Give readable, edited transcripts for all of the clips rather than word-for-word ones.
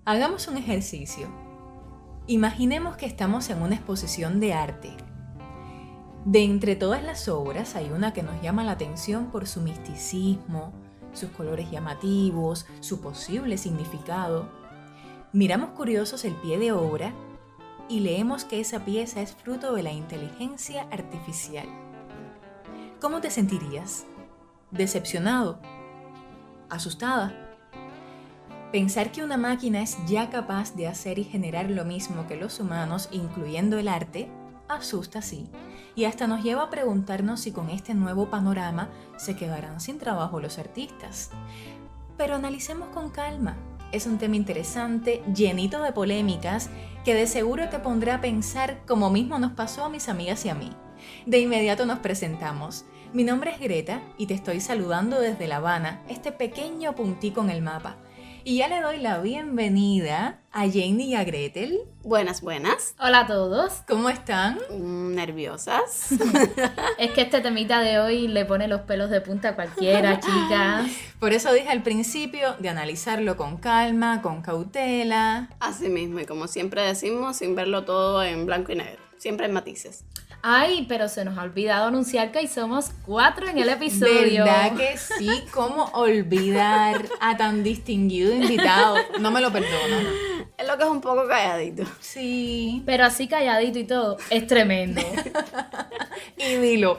Hagamos un ejercicio. Imaginemos que estamos en una exposición de arte. De entre todas las obras hay una que nos llama la atención por su misticismo, sus colores llamativos, su posible significado. Miramos curiosos el pie de obra y leemos que esa pieza es fruto de la inteligencia artificial. ¿Cómo te sentirías? ¿Decepcionado? ¿Asustada? Pensar que una máquina es ya capaz de hacer y generar lo mismo que los humanos, incluyendo el arte, asusta sí, y hasta nos lleva a preguntarnos si con este nuevo panorama se quedarán sin trabajo los artistas. Pero analicemos con calma. Es un tema interesante, llenito de polémicas, que de seguro te pondrá a pensar como mismo nos pasó a mis amigas y a mí. De inmediato nos presentamos. Mi nombre es Greta y te estoy saludando desde La Habana, este pequeño puntico en el mapa. Y ya le doy la bienvenida a Janie y a Gretel. Buenas. Hola a todos. ¿Cómo están? Nerviosas. Es que este temita de hoy le pone los pelos de punta a cualquiera, chicas. Por eso dije al principio de analizarlo con calma, con cautela. Así mismo, y como siempre decimos, sin verlo todo en blanco y negro. Siempre en matices. Ay, pero se nos ha olvidado anunciar que hoy somos 4 en el episodio. ¿Verdad que sí? ¿Cómo olvidar a tan distinguido invitado? No me lo perdono. Es lo que es un poco calladito. Sí. Pero así calladito y todo, es tremendo. Y dilo,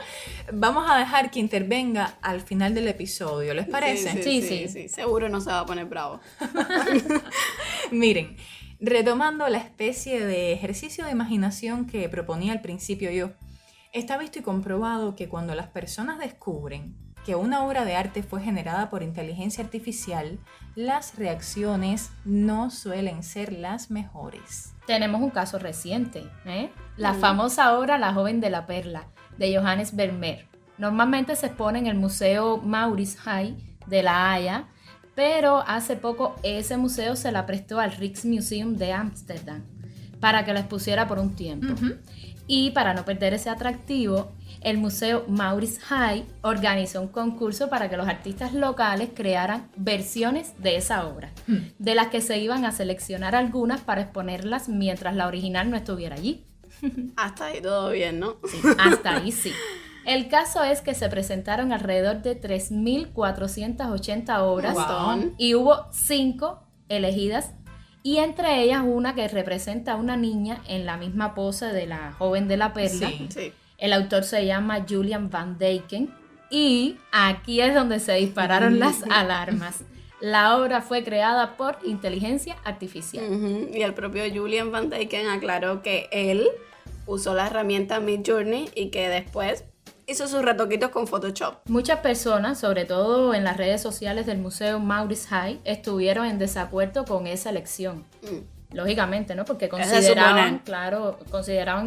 vamos a dejar que intervenga al final del episodio, ¿les parece? Sí. Seguro no se va a poner bravo. Miren, retomando la especie de ejercicio de imaginación que proponía al principio yo, está visto y comprobado que cuando las personas descubren que una obra de arte fue generada por inteligencia artificial, las reacciones no suelen ser las mejores. Tenemos un caso reciente, La famosa obra La joven de la perla, de Johannes Vermeer. Normalmente se expone en el Museo Mauritshuis de La Haya, pero hace poco ese museo se la prestó al Rijksmuseum de Ámsterdam para que la expusiera por un tiempo. Y para no perder ese atractivo, el Museo Mauritshuis organizó un concurso para que los artistas locales crearan versiones de esa obra, de las que se iban a seleccionar algunas para exponerlas mientras la original no estuviera allí. Hasta ahí todo bien, ¿no? Sí, hasta ahí sí. El caso es que se presentaron alrededor de 3.480 obras. Wow. Y hubo 5 elegidas, y entre ellas una que representa a una niña en la misma pose de la joven de la perla. Sí. El autor se llama Julian Van Dijken, y aquí es donde se dispararon las alarmas. La obra fue creada por inteligencia artificial. Y el propio Julian Van Dijken aclaró que él usó la herramienta Midjourney y que después hizo sus retoquitos con Photoshop. Muchas personas, sobre todo en las redes sociales del Museo Mauritshuis, estuvieron en desacuerdo con esa elección. Lógicamente, ¿no? Porque consideraban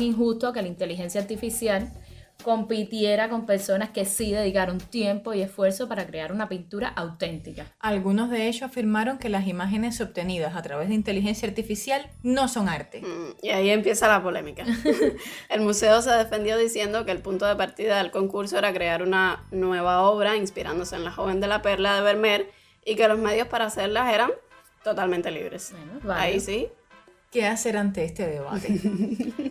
injusto que la inteligencia artificial compitiera con personas que sí dedicaron tiempo y esfuerzo para crear una pintura auténtica. Algunos de ellos afirmaron que las imágenes obtenidas a través de inteligencia artificial no son arte. Y ahí empieza la polémica. El museo se defendió diciendo que el punto de partida del concurso era crear una nueva obra inspirándose en La joven de la perla de Vermeer y que los medios para hacerlas eran totalmente libres. Bueno, vale. Ahí sí. ¿Qué hacer ante este debate?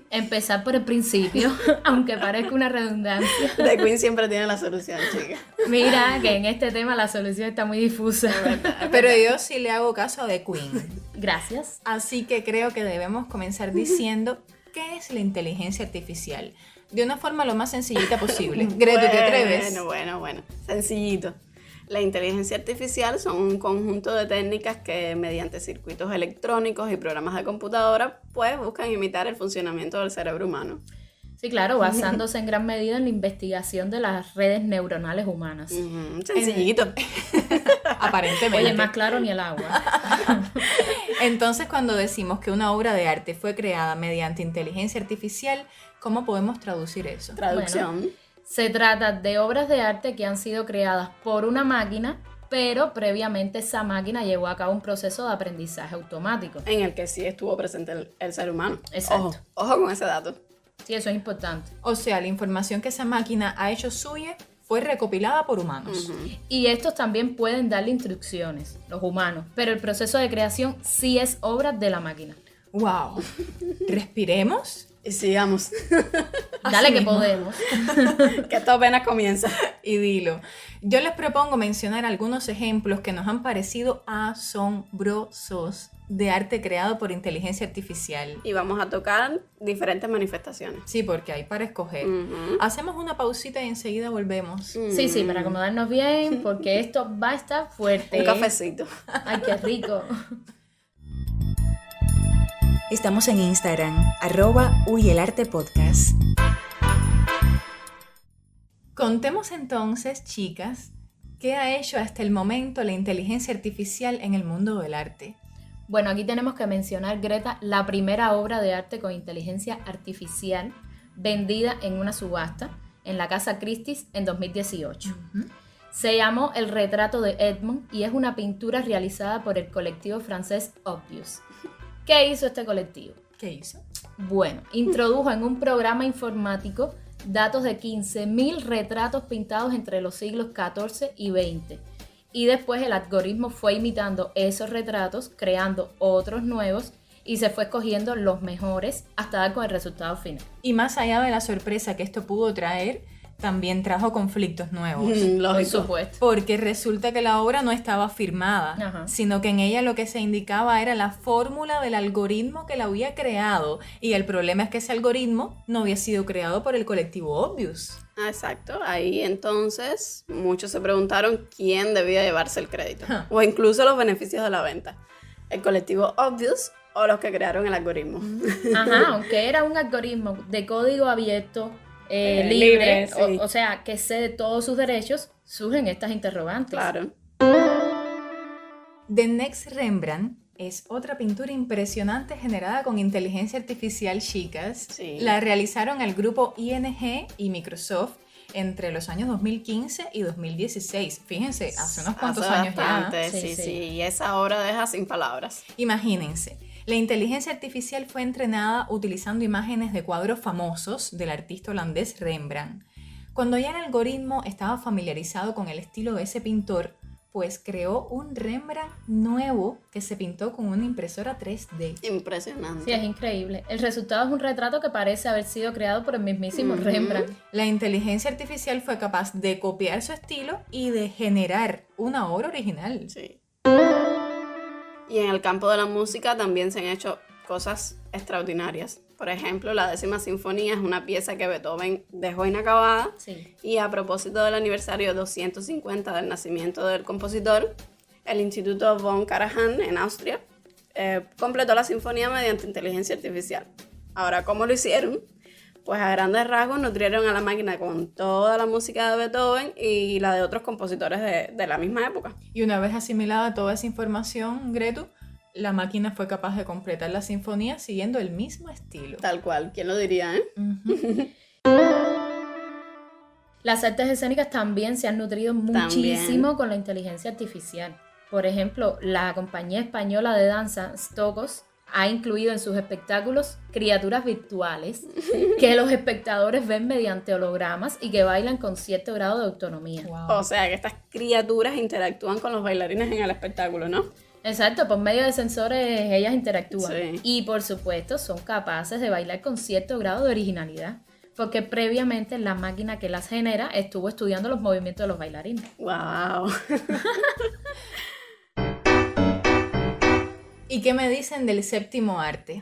Empezar por el principio, aunque parezca una redundancia. The Queen siempre tiene la solución, chica. Mira que en este tema la solución está muy difusa. Pero yo sí le hago caso a The Queen. Gracias. Así que creo que debemos comenzar diciendo ¿qué es la inteligencia artificial? De una forma lo más sencillita posible. Greta, ¿te atreves? Bueno. Sencillito. La inteligencia artificial son un conjunto de técnicas que mediante circuitos electrónicos y programas de computadora pues buscan imitar el funcionamiento del cerebro humano. Sí, claro, basándose en gran medida en la investigación de las redes neuronales humanas. Sencillito. Aparentemente. Oye, más claro ni el agua. Entonces, cuando decimos que una obra de arte fue creada mediante inteligencia artificial, ¿cómo podemos traducir eso? Traducción. Bueno, se trata de obras de arte que han sido creadas por una máquina, pero previamente esa máquina llevó a cabo un proceso de aprendizaje automático. En el que sí estuvo presente el ser humano. Exacto. Ojo con ese dato. Sí, eso es importante. O sea, la información que esa máquina ha hecho suya fue recopilada por humanos. Y estos también pueden darle instrucciones, los humanos, pero el proceso de creación sí es obra de la máquina. ¡Wow! Respiremos. Y sigamos. Dale que mismo. podemos. Que esto apenas comienza. Y dilo. Yo les propongo mencionar algunos ejemplos que nos han parecido asombrosos de arte creado por inteligencia artificial. Y vamos a tocar diferentes manifestaciones. Sí, porque hay para escoger. Hacemos una pausita y enseguida volvemos. Sí, para acomodarnos bien, porque esto va a estar fuerte. Un cafecito. Ay, qué rico. Estamos en Instagram, @huyelarte_podcast. Contemos entonces, chicas, ¿qué ha hecho hasta el momento la inteligencia artificial en el mundo del arte? Bueno, aquí tenemos que mencionar, Greta, la primera obra de arte con inteligencia artificial vendida en una subasta en la Casa Christie's en 2018. Se llamó El retrato de Edmond y es una pintura realizada por el colectivo francés Obvious. ¿Qué hizo este colectivo? ¿Qué hizo? Bueno, introdujo en un programa informático datos de 15.000 retratos pintados entre los siglos XIV y XX. Y después el algoritmo fue imitando esos retratos, creando otros nuevos y se fue escogiendo los mejores hasta dar con el resultado final. Y más allá de la sorpresa que esto pudo traer, también trajo conflictos nuevos. Por Lógico. supuesto. Porque resulta que la obra no estaba firmada, Ajá. sino que en ella lo que se indicaba era la fórmula del algoritmo que la había creado. Y el problema es que ese algoritmo no había sido creado por el colectivo Obvious. Ah, exacto. Ahí entonces muchos se preguntaron quién debía llevarse el crédito. O incluso los beneficios de la venta. El colectivo Obvious o los que crearon el algoritmo. Ajá, aunque era un algoritmo de código abierto, libre, libre, sí. o sea, que cede todos sus derechos, surgen estas interrogantes. Claro. The Next Rembrandt es otra pintura impresionante generada con inteligencia artificial, chicas. Sí. La realizaron el grupo ING y Microsoft entre los años 2015 y 2016. Fíjense, hace unos cuantos Hace años bastante, ya. sí. Y esa obra deja sin palabras. Imagínense, la inteligencia artificial fue entrenada utilizando imágenes de cuadros famosos del artista holandés Rembrandt. Cuando ya el algoritmo estaba familiarizado con el estilo de ese pintor, pues creó un Rembrandt nuevo que se pintó con una impresora 3D. Impresionante. Sí, es increíble. El resultado es un retrato que parece haber sido creado por el mismísimo Rembrandt. La inteligencia artificial fue capaz de copiar su estilo y de generar una obra original. Sí. Y en el campo de la música también se han hecho cosas extraordinarias. Por ejemplo, la 10ª Sinfonía es una pieza que Beethoven dejó inacabada. Sí. Y a propósito del aniversario 250 del nacimiento del compositor, el Instituto von Karajan en Austria completó la sinfonía mediante inteligencia artificial. Ahora, ¿cómo lo hicieron? Pues a grandes rasgos nutrieron a la máquina con toda la música de Beethoven y la de otros compositores de la misma época. Y una vez asimilada toda esa información, Gretu, la máquina fue capaz de completar la sinfonía siguiendo el mismo estilo. Tal cual, ¿quién lo diría, eh? Las artes escénicas también se han nutrido muchísimo con la inteligencia artificial. Por ejemplo, la compañía española de danza Stokos ha incluido en sus espectáculos criaturas virtuales que los espectadores ven mediante hologramas y que bailan con cierto grado de autonomía. Wow. O sea, que estas criaturas interactúan con los bailarines en el espectáculo, ¿no? Exacto, por medio de sensores ellas interactúan. Sí. Y por supuesto son capaces de bailar con cierto grado de originalidad, porque previamente la máquina que las genera estuvo estudiando los movimientos de los bailarines. ¡Wow! ¿Y qué me dicen del séptimo arte?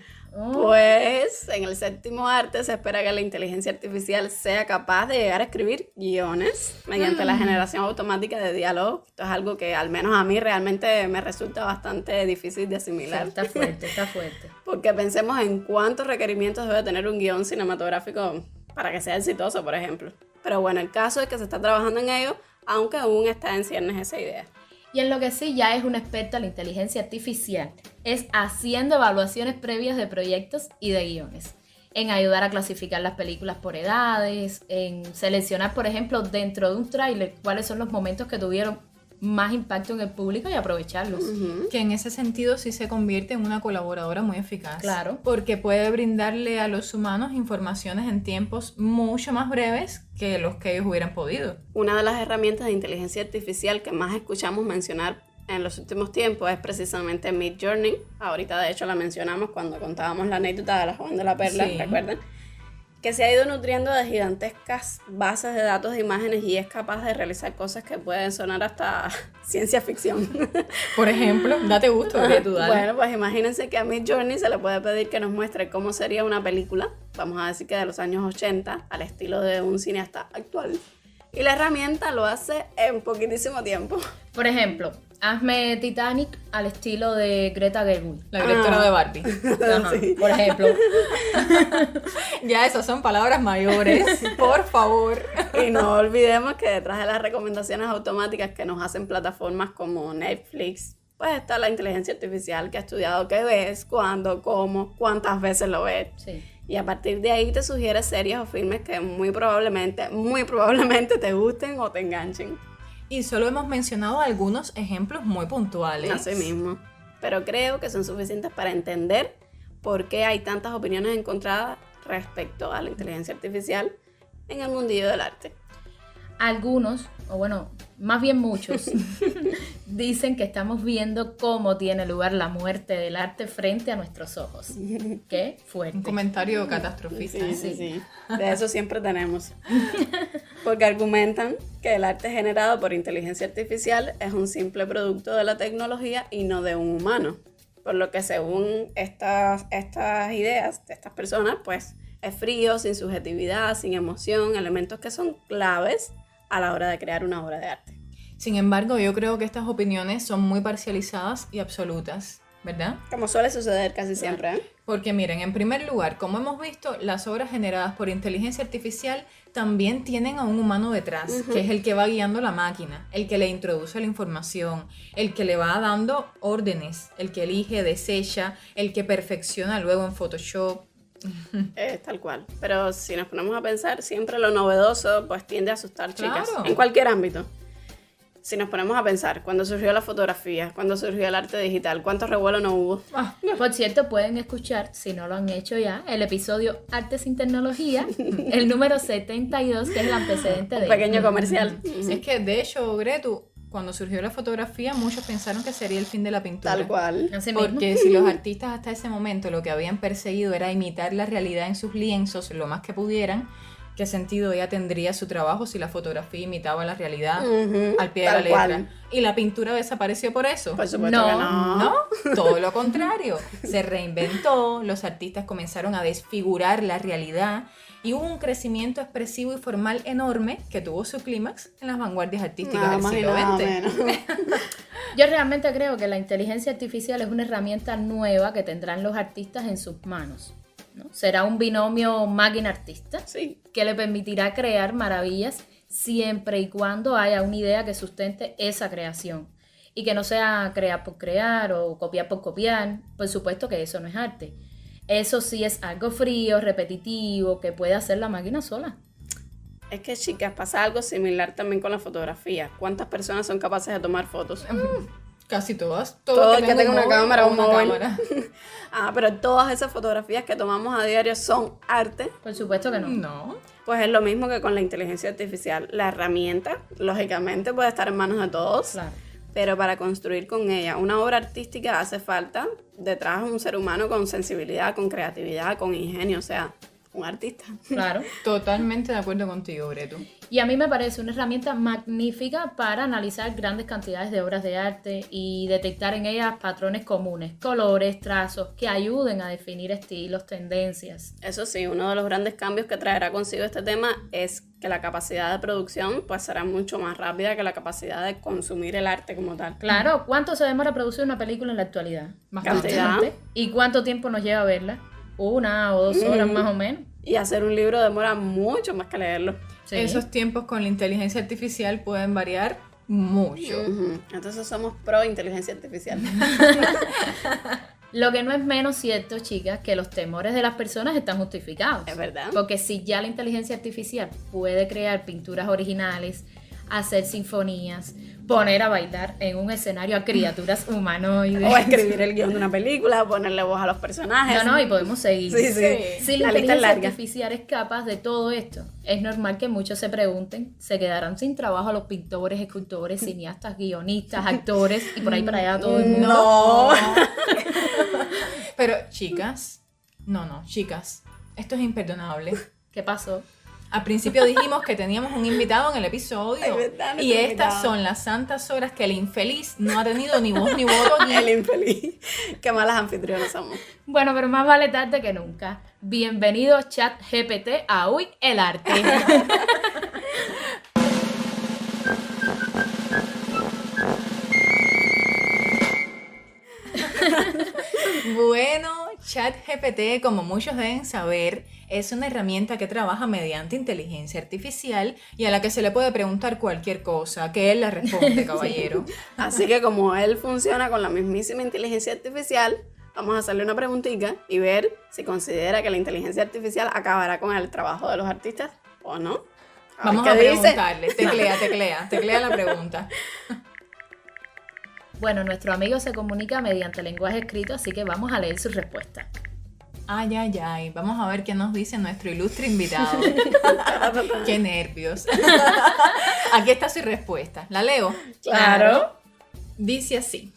Pues en el 7º arte se espera que la inteligencia artificial sea capaz de llegar a escribir guiones mediante la generación automática de diálogo. Esto es algo que al menos a mí realmente me resulta bastante difícil de Sí, asimilar. está fuerte, está fuerte. Porque pensemos en cuántos requerimientos debe tener un guión cinematográfico para que sea exitoso, por ejemplo. Pero bueno, el caso es que se está trabajando en ello, aunque aún está en ciernes esa idea. Y en lo que sí ya es una experta la inteligencia artificial es haciendo evaluaciones previas de proyectos y de guiones, en ayudar a clasificar las películas por edades, en seleccionar, por ejemplo, dentro de un tráiler cuáles son los momentos que tuvieron más impacto en el público y aprovecharlos. Que en ese sentido sí se convierte en una colaboradora muy eficaz. Claro. Porque puede brindarle a los humanos informaciones en tiempos mucho más breves que los que ellos hubieran podido. Una de las herramientas de inteligencia artificial que más escuchamos mencionar en los últimos tiempos es precisamente Midjourney. Ahorita de hecho la mencionamos cuando contábamos la anécdota de la joven de la perla, Sí. ¿recuerdan? Que se ha ido nutriendo de gigantescas bases de datos de imágenes y es capaz de realizar cosas que pueden sonar hasta ciencia ficción. Por ejemplo, date gusto, que tú dale. Bueno, pues imagínense que a Midjourney se le puede pedir que nos muestre cómo sería una película, vamos a decir que de los años 80, al estilo de un cineasta actual. Y la herramienta lo hace en poquitísimo tiempo. Por ejemplo, hazme Titanic al estilo de Greta Gerwig. La directora de Barbie. Ajá, Sí. por ejemplo. Ya esas son palabras mayores, por favor. Y no olvidemos que detrás de las recomendaciones automáticas que nos hacen plataformas como Netflix, pues está la inteligencia artificial que ha estudiado qué ves, cuándo, cómo, cuántas veces lo ves. Sí. Y a partir de ahí te sugiere series o filmes que muy probablemente te gusten o te enganchen. Y solo hemos mencionado algunos ejemplos muy puntuales. Así mismo. Pero creo que son suficientes para entender por qué hay tantas opiniones encontradas respecto a la inteligencia artificial en el mundillo del arte. Algunos, o bueno, más bien muchos, dicen que estamos viendo cómo tiene lugar la muerte del arte frente a nuestros ojos. Qué fuerte. Un comentario catastrofista. Sí. De eso siempre tenemos. Porque argumentan que el arte generado por inteligencia artificial es un simple producto de la tecnología y no de un humano. Por lo que según estas ideas de estas personas, pues es frío, sin subjetividad, sin emoción, elementos que son claves a la hora de crear una obra de arte. Sin embargo, yo creo que estas opiniones son muy parcializadas y absolutas, ¿verdad? Como suele suceder casi siempre, ¿eh? Porque miren, en primer lugar, como hemos visto, las obras generadas por inteligencia artificial también tienen a un humano detrás, que es el que va guiando la máquina, el que le introduce la información, el que le va dando órdenes, el que elige, desecha, el que perfecciona luego en Photoshop. Tal cual. Pero si nos ponemos a pensar, siempre lo novedoso pues tiende a asustar, chicas, Claro. en cualquier ámbito. Si nos ponemos a pensar, cuando surgió la fotografía, cuando surgió el arte digital, ¿cuánto revuelo no hubo? Por cierto, pueden escuchar, si no lo han hecho ya, el episodio Arte sin Tecnología, el número 72, que es el antecedente de Un pequeño comercial. Es que, de hecho, Gretu, cuando surgió la fotografía, muchos pensaron que sería el fin de la pintura. Tal cual. Así mismo. Porque si los artistas hasta ese momento lo que habían perseguido era imitar la realidad en sus lienzos lo más que pudieran, ¿qué sentido ya tendría su trabajo si la fotografía imitaba la realidad al pie de la Tal letra? cual. ¿Y la pintura desapareció por eso? Por supuesto No, que no. No, todo lo contrario. Se reinventó, los artistas comenzaron a desfigurar la realidad y hubo un crecimiento expresivo y formal enorme que tuvo su clímax en las vanguardias artísticas Nada del más y siglo nada XX. menos. Yo realmente creo que la inteligencia artificial es una herramienta nueva que tendrán los artistas en sus manos, ¿no? Será un binomio máquina-artista Sí. que le permitirá crear maravillas siempre y cuando haya una idea que sustente esa creación y que no sea crear por crear o copiar por copiar. Por supuesto que eso no es arte. Eso sí es algo frío, repetitivo, que puede hacer la máquina sola. Es que, chicas, pasa algo similar también con la fotografía. ¿Cuántas personas son capaces de tomar fotos? Casi todas. Todo el que tenga un una móvil cámara o o un una móvil. cámara. Pero todas esas fotografías que tomamos a diario son arte. Por supuesto que no. No. Pues es lo mismo que con la inteligencia artificial. La herramienta, lógicamente, puede estar en manos de todos. Claro. Pero para construir con ella una obra artística hace falta detrás un ser humano con sensibilidad, con creatividad, con ingenio, o sea, un artista. Claro. Totalmente de acuerdo contigo, Bretu. Y a mí me parece una herramienta magnífica para analizar grandes cantidades de obras de arte y detectar en ellas patrones comunes, colores, trazos, que ayuden a definir estilos, tendencias. Eso sí, uno de los grandes cambios que traerá consigo este tema es que la capacidad de producción pues será mucho más rápida que la capacidad de consumir el arte como tal. Claro, ¿cuánto se demora producir una película en la actualidad? Bastante. Cantidad. ¿Y cuánto tiempo nos lleva a verla? 1 o 2 horas más o menos. Y hacer un libro demora mucho más que leerlo. Sí. Esos tiempos con la inteligencia artificial pueden variar mucho. Entonces somos pro inteligencia artificial. Lo que no es menos cierto, chicas, que los temores de las personas están justificados. Es verdad. Porque si ya la inteligencia artificial puede crear pinturas originales, hacer sinfonías, poner a bailar en un escenario a criaturas humanoides. O escribir el guión de una película, ponerle voz a los personajes. No, y podemos seguir. Sí. Si la La lista es inteligencia larga. artificial es capaz de todo esto, es normal que muchos se pregunten, ¿se quedarán sin trabajo los pintores, escultores, cineastas, guionistas, actores y por ahí para allá todo el mundo? No. Pero, chicas, chicas, esto es imperdonable. ¿Qué pasó? Al principio dijimos que teníamos un invitado en el episodio. Ay, verdad, y nuestro estas invitado. son las santas horas que el infeliz no ha tenido ni voz ni voto aquí. El infeliz. Qué malas anfitrionas somos. Bueno, pero más vale tarde que nunca. Bienvenido ChatGPT a Uy, el arte. Bueno, ChatGPT, como muchos deben saber, es una herramienta que trabaja mediante inteligencia artificial y a la que se le puede preguntar cualquier cosa, que él la responde, caballero. Así que como él funciona con la mismísima inteligencia artificial, vamos a hacerle una preguntita y ver si considera que la inteligencia artificial acabará con el trabajo de los artistas o no. A ver Vamos qué a dice. preguntarle. Teclea la pregunta. Bueno, nuestro amigo se comunica mediante lenguaje escrito, así que vamos a leer su respuesta. Ay. Vamos a ver qué nos dice nuestro ilustre invitado. Qué nervios. Aquí está su respuesta. ¿La leo? Claro. Dice así.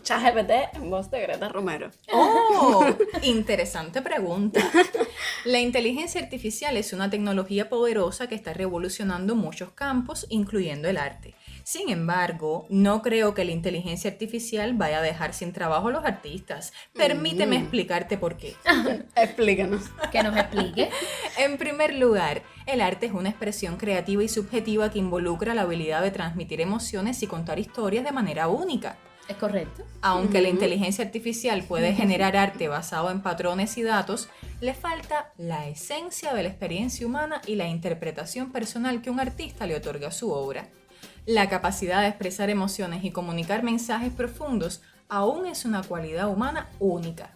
ChatGPT en voz de Greta Romero. ¡Oh! Interesante pregunta. La inteligencia artificial es una tecnología poderosa que está revolucionando muchos campos, incluyendo el arte. Sin embargo, no creo que la inteligencia artificial vaya a dejar sin trabajo a los artistas. Permíteme explicarte por qué. Explícanos. Que nos explique. En primer lugar, el arte es una expresión creativa y subjetiva que involucra la habilidad de transmitir emociones y contar historias de manera única. ¿Es correcto? Aunque la inteligencia artificial puede generar arte basado en patrones y datos, le falta la esencia de la experiencia humana y la interpretación personal que un artista le otorga a su obra. La capacidad de expresar emociones y comunicar mensajes profundos aún es una cualidad humana única.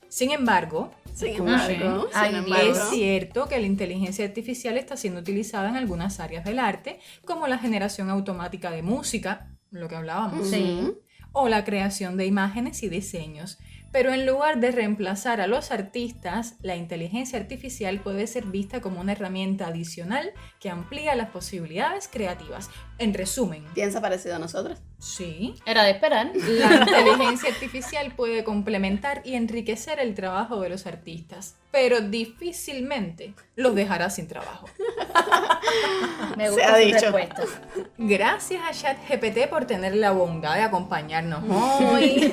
Sin embargo, es cierto que la inteligencia artificial está siendo utilizada en algunas áreas del arte, como la generación automática de música, lo que hablábamos, Sí. o la creación de imágenes y diseños. Pero en lugar de reemplazar a los artistas, la inteligencia artificial puede ser vista como una herramienta adicional que amplía las posibilidades creativas. En resumen, ¿Piensa parecido a nosotros? sí, Era de esperar. la inteligencia artificial puede complementar y enriquecer el trabajo de los artistas, pero difícilmente los dejará sin trabajo. Me Se gusta ha su dicho. respuesta. Gracias a ChatGPT por tener la bondad de acompañarnos hoy.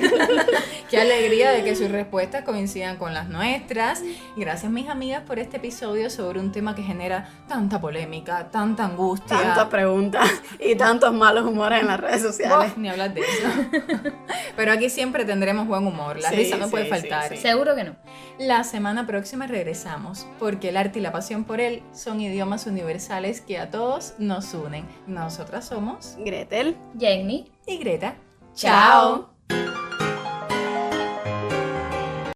Qué alegría de que sus respuestas coincidan con las nuestras. Gracias, mis amigas, por este episodio sobre un tema que genera tanta polémica, tanta angustia. Tantas preguntas y tantos malos humores en las redes sociales. Ni hablar de eso. Pero aquí siempre tendremos buen humor. La Sí, risa no puede sí, faltar. sí. Seguro que no. La semana próxima regresamos, porque el arte y la pasión por él son idiomas universales que a todos nos unen. Nosotras somos Gretel. Jenny. y Greta. Chao.